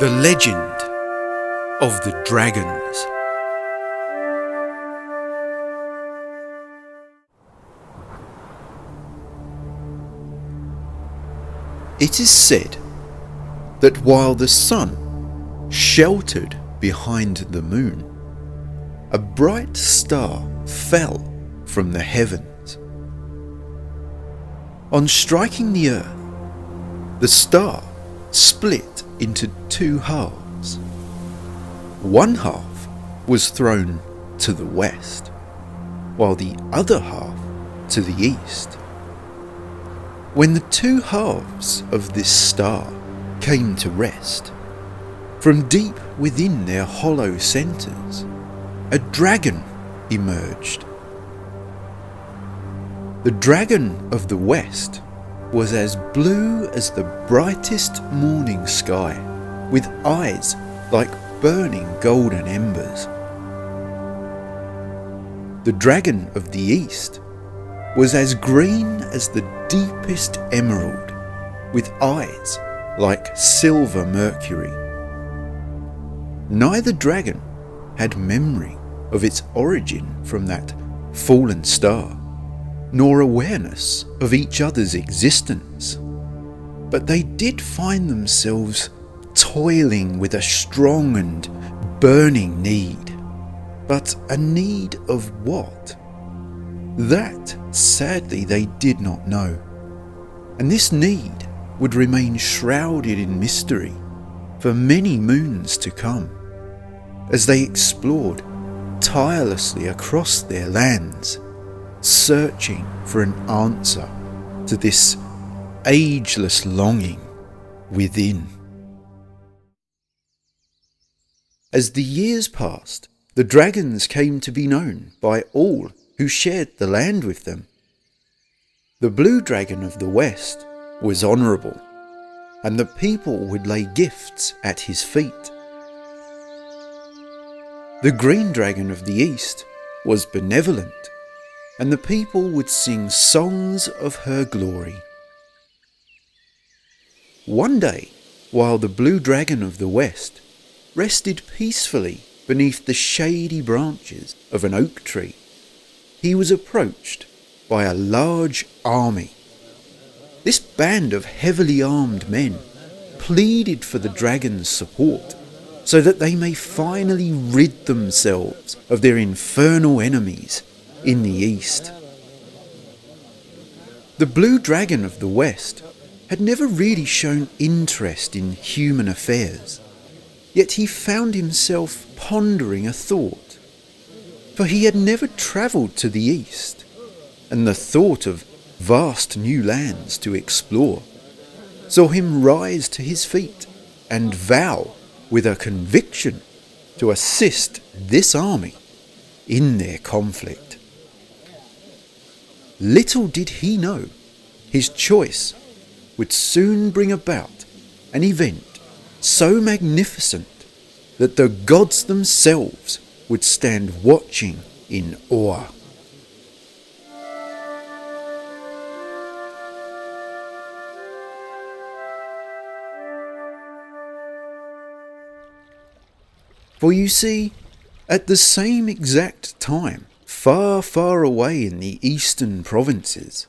The legend of the dragons. It is said that while the sun sheltered behind the moon, a bright star fell from the heavens. On striking the earth, the star split into two halves. One half was thrown to the west, while the other half to the east. When the two halves of this star came to rest, from deep within their hollow centres, a dragon emerged. The dragon of the west was as blue as the brightest morning sky, with eyes like burning golden embers. The dragon of the east was as green as the deepest emerald, with eyes like silver mercury. Neither dragon had memory of its origin from that fallen star, nor awareness of each other's existence, but they did find themselves toiling with a strong and burning need. But a need of what? That, sadly, they did not know, and this need would remain shrouded in mystery for many moons to come, as they explored tirelessly across their lands, searching for an answer to this ageless longing within. As the years passed, the dragons came to be known by all who shared the land with them. The blue dragon of the west was honourable, and the people would lay gifts at his feet. The green dragon of the east was benevolent, and the people would sing songs of her glory. One day, while the blue dragon of the west rested peacefully beneath the shady branches of an oak tree, he was approached by a large army. This band of heavily armed men pleaded for the dragon's support, so that they may finally rid themselves of their infernal enemies in the east. The blue dragon of the west had never really shown interest in human affairs, yet he found himself pondering a thought, for he had never travelled to the east, and the thought of vast new lands to explore saw him rise to his feet and vow with a conviction to assist this army in their conflict. Little did he know, his choice would soon bring about an event so magnificent that the gods themselves would stand watching in awe. For you see, at the same exact time, far, far away in the eastern provinces,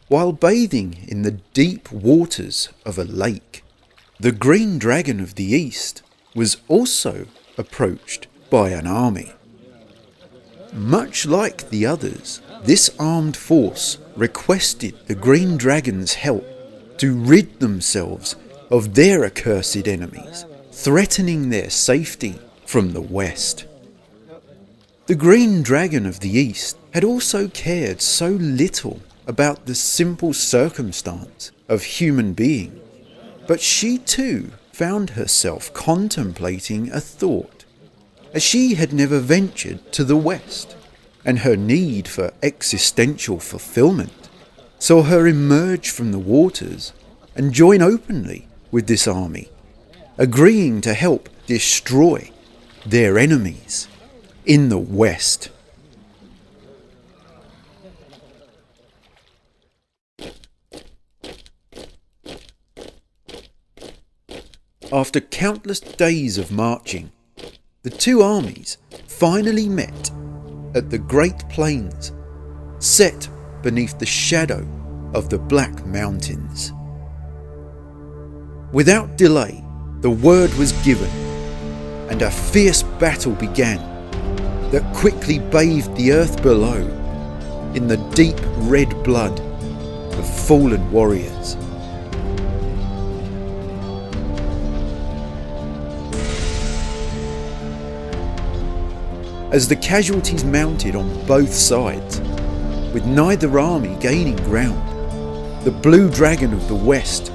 while bathing in the deep waters of a lake, the green dragon of the east was also approached by an army. Much like the others, this armed force requested the green dragon's help to rid themselves of their accursed enemies, threatening their safety from the west. The green dragon of the east had also cared so little about the simple circumstance of human being, but she too found herself contemplating a thought, as she had never ventured to the west, and her need for existential fulfillment saw her emerge from the waters and join openly with this army, agreeing to help destroy their enemies in the west. After countless days of marching, the two armies finally met at the Great Plains, set beneath the shadow of the Black Mountains. Without delay, the word was given, and a fierce battle began that quickly bathed the earth below in the deep red blood of fallen warriors. As the casualties mounted on both sides, with neither army gaining ground, the Blue Dragon of the West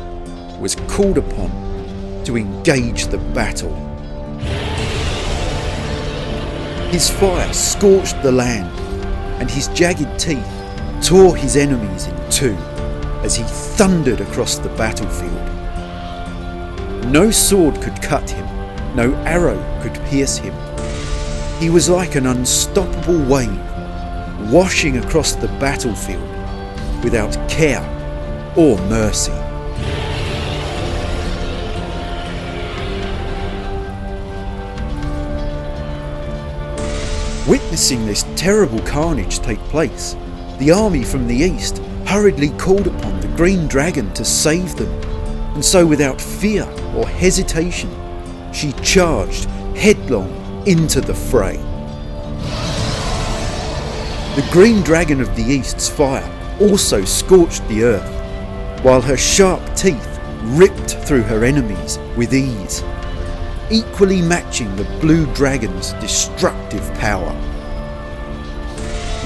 was called upon to engage the battle. His fire scorched the land, and his jagged teeth tore his enemies in two as he thundered across the battlefield. No sword could cut him, no arrow could pierce him. He was like an unstoppable wave, washing across the battlefield without care or mercy. Witnessing this terrible carnage take place, the army from the east hurriedly called upon the Green Dragon to save them, and so without fear or hesitation, she charged headlong into the fray. The Green Dragon of the East's fire also scorched the earth, while her sharp teeth ripped through her enemies with ease, equally matching the Blue Dragon's destructive power.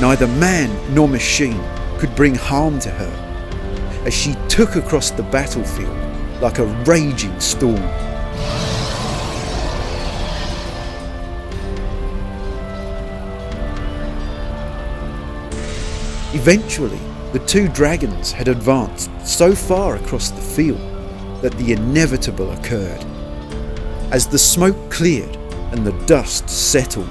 Neither man nor machine could bring harm to her, as she took across the battlefield like a raging storm. Eventually, the two dragons had advanced so far across the field that the inevitable occurred. As the smoke cleared and the dust settled,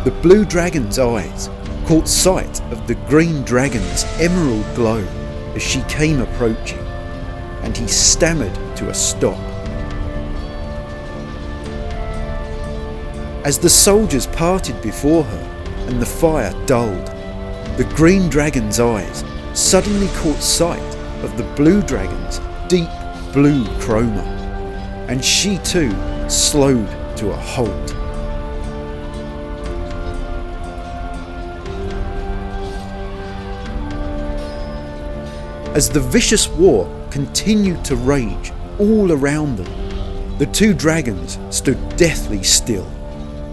the Blue Dragon's eyes caught sight of the Green Dragon's emerald glow as she came approaching, and he stammered to a stop. As the soldiers parted before her and the fire dulled, the Green Dragon's eyes suddenly caught sight of the Blue Dragon's deep blue chroma, and she too slowed to a halt. As the vicious war continued to rage all around them, the two dragons stood deathly still,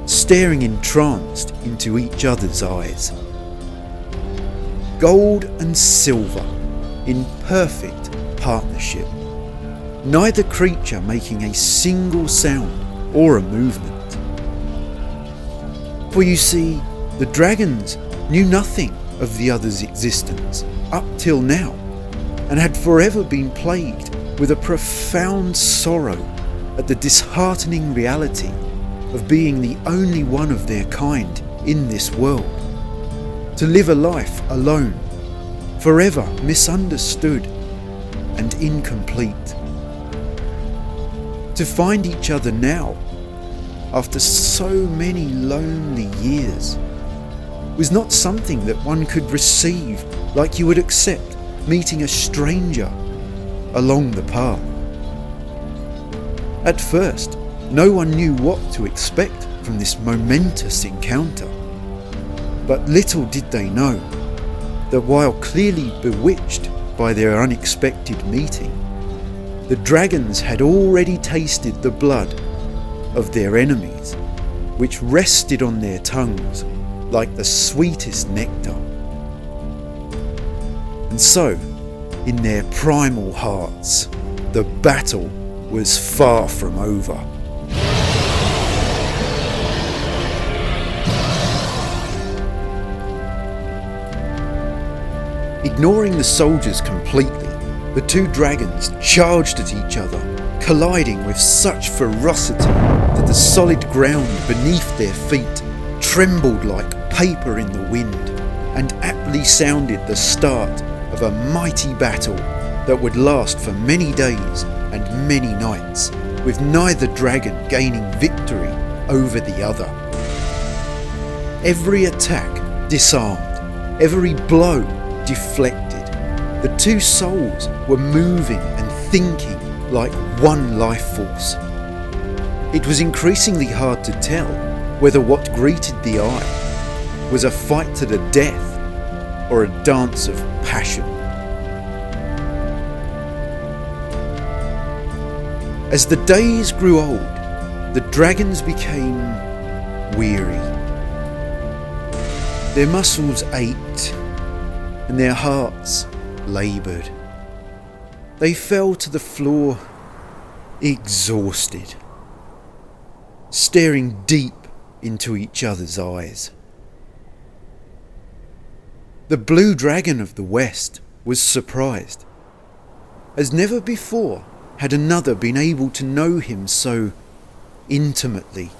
staring entranced into each other's eyes. Gold and silver in perfect partnership, neither creature making a single sound or a movement. For you see, the dragons knew nothing of the other's existence up till now, and had forever been plagued with a profound sorrow at the disheartening reality of being the only one of their kind in this world, to live a life alone, forever misunderstood and incomplete. To find each other now, after so many lonely years, was not something that one could receive like you would accept meeting a stranger along the path. At first, no one knew what to expect from this momentous encounter, but little did they know that while clearly bewitched by their unexpected meeting, the dragons had already tasted the blood of their enemies, which rested on their tongues like the sweetest nectar. And so, in their primal hearts, the battle was far from over. Ignoring the soldiers completely, the two dragons charged at each other, colliding with such ferocity that the solid ground beneath their feet trembled like paper in the wind, and aptly sounded the start of a mighty battle that would last for many days and many nights, with neither dragon gaining victory over the other. Every attack disarmed, every blow deflected. The two souls were moving and thinking like one life force. It was increasingly hard to tell whether what greeted the eye was a fight to the death or a dance of passion. As the days grew old, the dragons became weary. Their muscles ached and their hearts laboured. They fell to the floor exhausted, staring deep into each other's eyes. The blue dragon of the west was surprised, as never before had another been able to know him so intimately.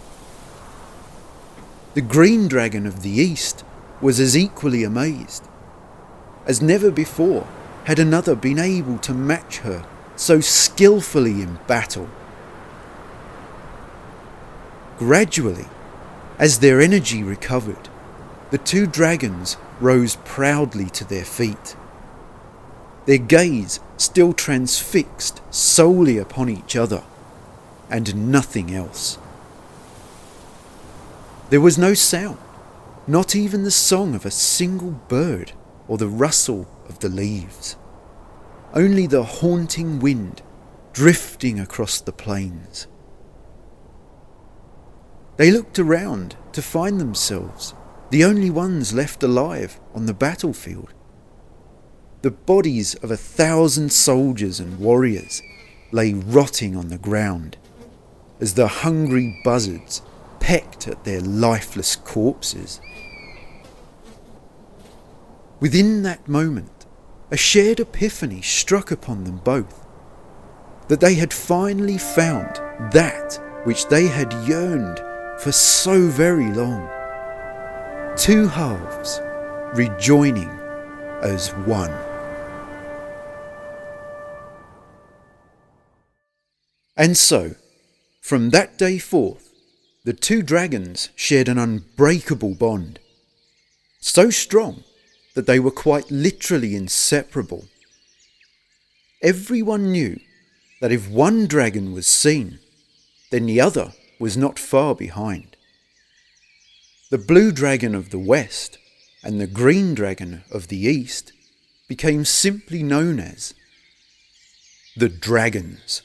The green dragon of the east was as equally amazed, as never before had another been able to match her so skillfully in battle. Gradually, as their energy recovered, the two dragons rose proudly to their feet, their gaze still transfixed solely upon each other and nothing else. There was no sound, not even the song of a single bird or the rustle of the leaves, only the haunting wind drifting across the plains. They looked around to find themselves the only ones left alive on the battlefield. The bodies of 1,000 soldiers and warriors lay rotting on the ground as the hungry buzzards pecked at their lifeless corpses. Within that moment, a shared epiphany struck upon them both, that they had finally found that which they had yearned for so very long. Two halves rejoining as one. And so, from that day forth, the two dragons shared an unbreakable bond, so strong that they were quite literally inseparable. Everyone knew that if one dragon was seen, then the other was not far behind. The blue dragon of the west and the green dragon of the east became simply known as the dragons.